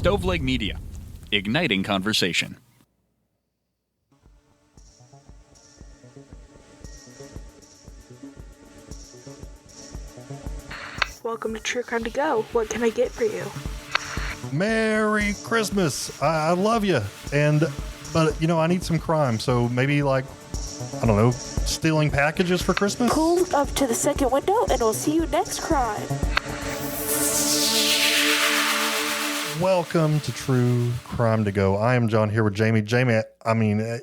Stoveleg Media, igniting conversation. Welcome to True Crime to Go. What can I get for you? Merry Christmas. I love you. But I need some crime. So maybe stealing packages for Christmas? Pull up to the second window and we'll see you next crime. Welcome to True Crime to Go. I am John here with Jamie. Jamie,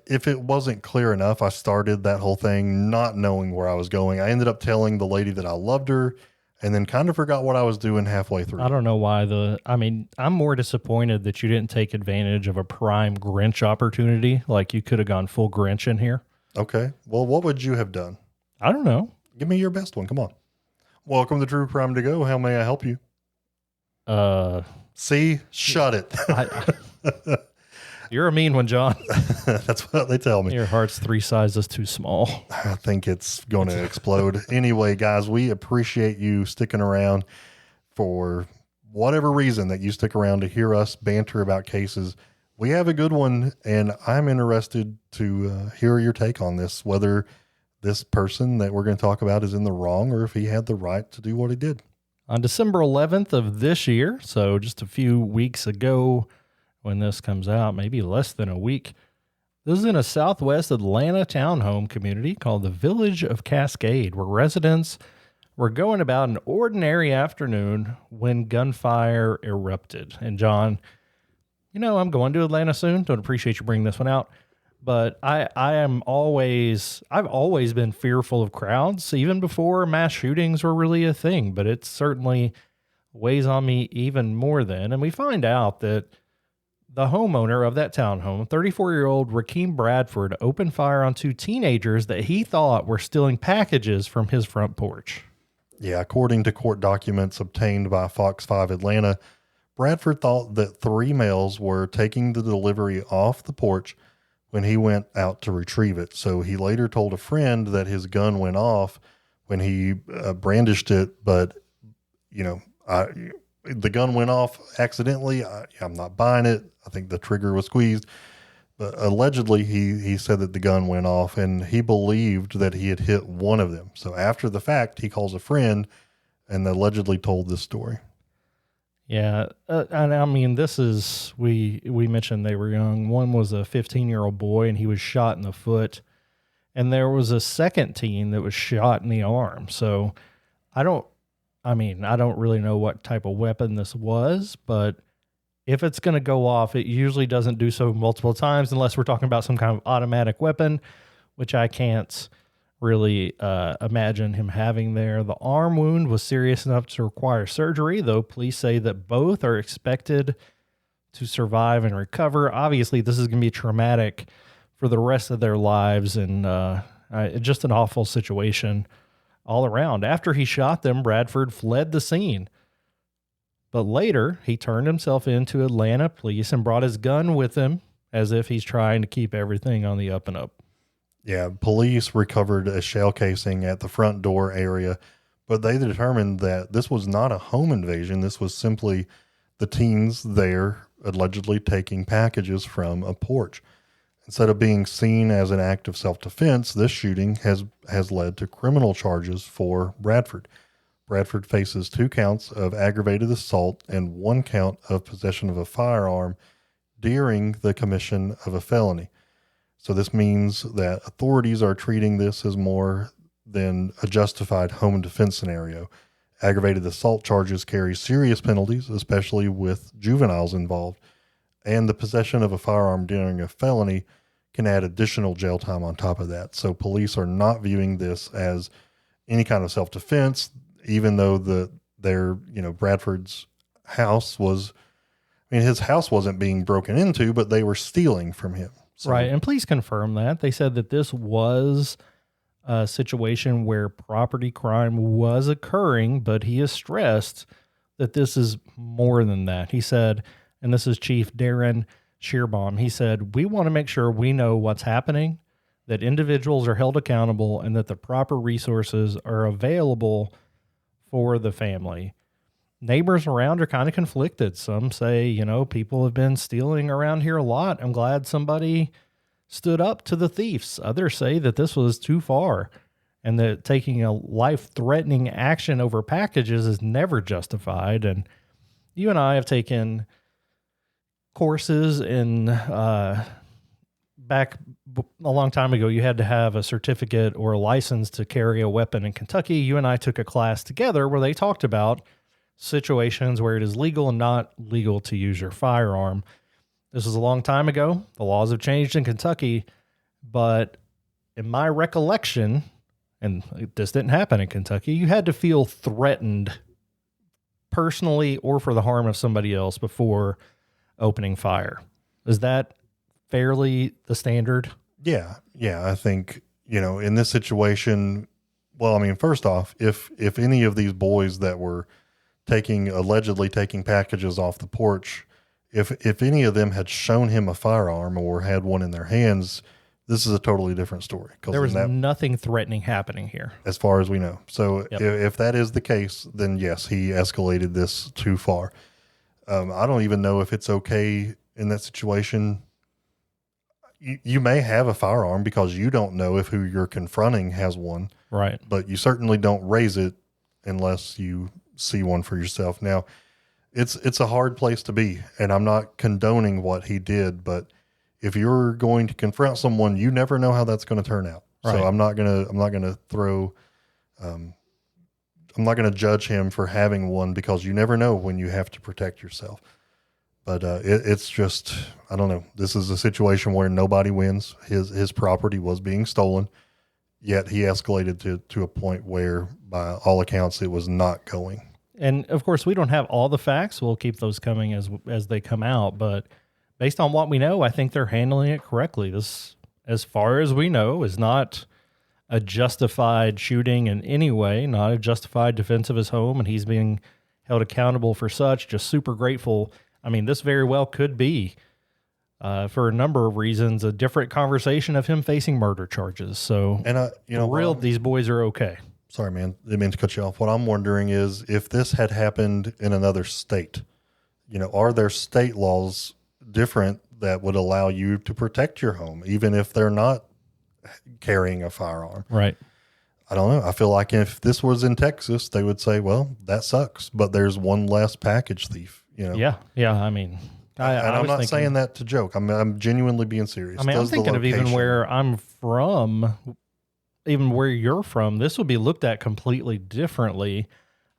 if it wasn't clear enough, I started that whole thing not knowing where I was going. I ended up telling the lady that I loved her and then kind of forgot what I was doing halfway through. I don't know why I'm more disappointed that you didn't take advantage of a prime Grinch opportunity. Like you could have gone full Grinch in here. Okay. Well, what would you have done? I don't know. Give me your best one. Come on. Welcome to True Crime to Go. How may I help you? See, shut it. You're a mean one, John. That's what they tell me. Your heart's 3 sizes too small. I think it's going to explode. Anyway, guys, we appreciate you sticking around for whatever reason that you stick around to hear us banter about cases. We have a good one, and I'm interested to hear your take on this, whether this person that we're going to talk about is in the wrong or if he had the right to do what he did. On December 11th of this year, so just a few weeks ago when this comes out, maybe less than a week, this is in a southwest Atlanta townhome community called the Village of Cascade, where residents were going about an ordinary afternoon when gunfire erupted. And John, I'm going to Atlanta soon. Don't appreciate you bringing this one out. But I've always been fearful of crowds, even before mass shootings were really a thing, but it certainly weighs on me even more then. And we find out that the homeowner of that townhome, 34-year-old Rakim Bradford, opened fire on 2 teenagers that he thought were stealing packages from his front porch. Yeah, according to court documents obtained by Fox 5 Atlanta, Bradford thought that 3 males were taking the delivery off the porch when he went out to retrieve it. So he later told a friend that his gun went off when he brandished it, but the gun went off accidentally. I'm not buying it. I think the trigger was squeezed, but allegedly he said that the gun went off and he believed that he had hit one of them. So after the fact, he calls a friend and allegedly told this story. Yeah. And this is, we mentioned they were young. One was a 15-year-old boy and he was shot in the foot. And there was a second teen that was shot in the arm. So I don't really know what type of weapon this was, but if it's going to go off, it usually doesn't do so multiple times unless we're talking about some kind of automatic weapon, which I can't really imagine him having there. The arm wound was serious enough to require surgery, though police say that both are expected to survive and recover. Obviously, this is going to be traumatic for the rest of their lives, and just an awful situation all around. After he shot them, Bradford fled the scene. But later, he turned himself into Atlanta police and brought his gun with him as if he's trying to keep everything on the up and up. Yeah, police recovered a shell casing at the front door area, but they determined that this was not a home invasion. This was simply the teens there allegedly taking packages from a porch. Instead of being seen as an act of self-defense, this shooting has led to criminal charges for Bradford. Bradford faces 2 counts of aggravated assault and 1 count of possession of a firearm during the commission of a felony. So this means that authorities are treating this as more than a justified home defense scenario. Aggravated assault charges carry serious penalties, especially with juveniles involved, and the possession of a firearm during a felony can add additional jail time on top of that. So police are not viewing this as any kind of self-defense, even though Bradford's house was, his house wasn't being broken into, but they were stealing from him. So, right. And please confirm that. They said that this was a situation where property crime was occurring, but he has stressed that this is more than that. He said, and this is Chief Darren Shearbaum, he said, "We want to make sure we know what's happening, that individuals are held accountable, and that the proper resources are available for the family." neighbors around are kind of conflicted. Some say, people have been stealing around here a lot. I'm glad somebody stood up to the thieves. Others say that this was too far and that taking a life-threatening action over packages is never justified. And you and I have taken courses in back a long time ago. You had to have a certificate or a license to carry a weapon in Kentucky. You and I took a class together where they talked about situations where it is legal and not legal to use your firearm. This was a long time ago. The laws have changed in Kentucky, but in my recollection, and this didn't happen in Kentucky, you had to feel threatened personally or for the harm of somebody else before opening fire. Is that fairly the standard? Yeah. I think, in this situation, well, I mean, first off, if any of these boys that were allegedly taking packages off the porch, if any of them had shown him a firearm or had one in their hands, this is a totally different story. There was nothing threatening happening here, as far as we know. So if that is the case, then yes, he escalated this too far. I don't even know if it's okay in that situation. You may have a firearm because you don't know if who you're confronting has one. Right. But you certainly don't raise it unless you see one for yourself. Now, it's a hard place to be, and I'm not condoning what he did, but if you're going to confront someone, you never know how that's going to turn out. Right. So I'm not going to judge him for having one because you never know when you have to protect yourself. But it's just, I don't know. This is a situation where nobody wins. His property was being stolen, yet he escalated to a point where, by all accounts, it was not going. And of course, we don't have all the facts. We'll keep those coming as they come out. But based on what we know, I think they're handling it correctly. This, as far as we know, is not a justified shooting in any way, not a justified defense of his home, and he's being held accountable for such. Just super grateful. I mean, this very well could be, for a number of reasons, a different conversation of him facing murder charges. So, and these boys are okay. Sorry, man. Didn't mean to cut you off. What I'm wondering is if this had happened in another state, are there state laws different that would allow you to protect your home, even if they're not carrying a firearm? Right. I don't know. I feel like if this was in Texas, they would say, well, that sucks, but there's one less package thief, Yeah. I mean, I'm not saying that to joke. I'm genuinely being serious. I mean, I'm thinking of even where I'm from, even where you're from, this would be looked at completely differently.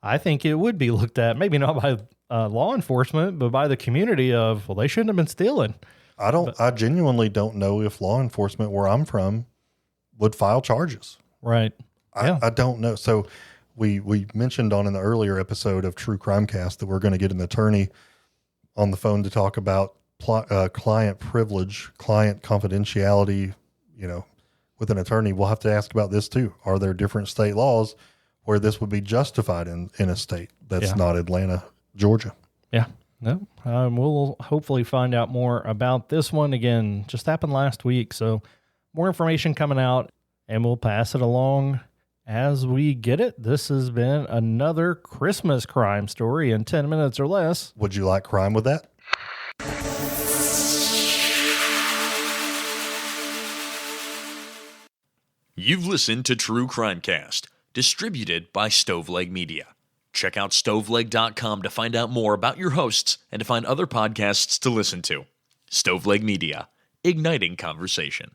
I think it would be looked at, maybe not by law enforcement, but by the community of, well, they shouldn't have been stealing. I genuinely don't know if law enforcement where I'm from would file charges. Right. I don't know. So we mentioned on an earlier episode of True Crime Cast that we're going to get an attorney on the phone to talk about client privilege, client confidentiality, with an attorney. We'll have to ask about this too. Are there different state laws where this would be justified in a state that's not Atlanta, Georgia? Yeah. No, we'll hopefully find out more about this one. Again, just happened last week. So more information coming out and we'll pass it along as we get it. This has been another Christmas crime story in 10 minutes or less. Would you like crime with that? You've listened to True Crime Cast, distributed by Stoveleg Media. Check out stoveleg.com to find out more about your hosts and to find other podcasts to listen to. Stoveleg Media, igniting conversation.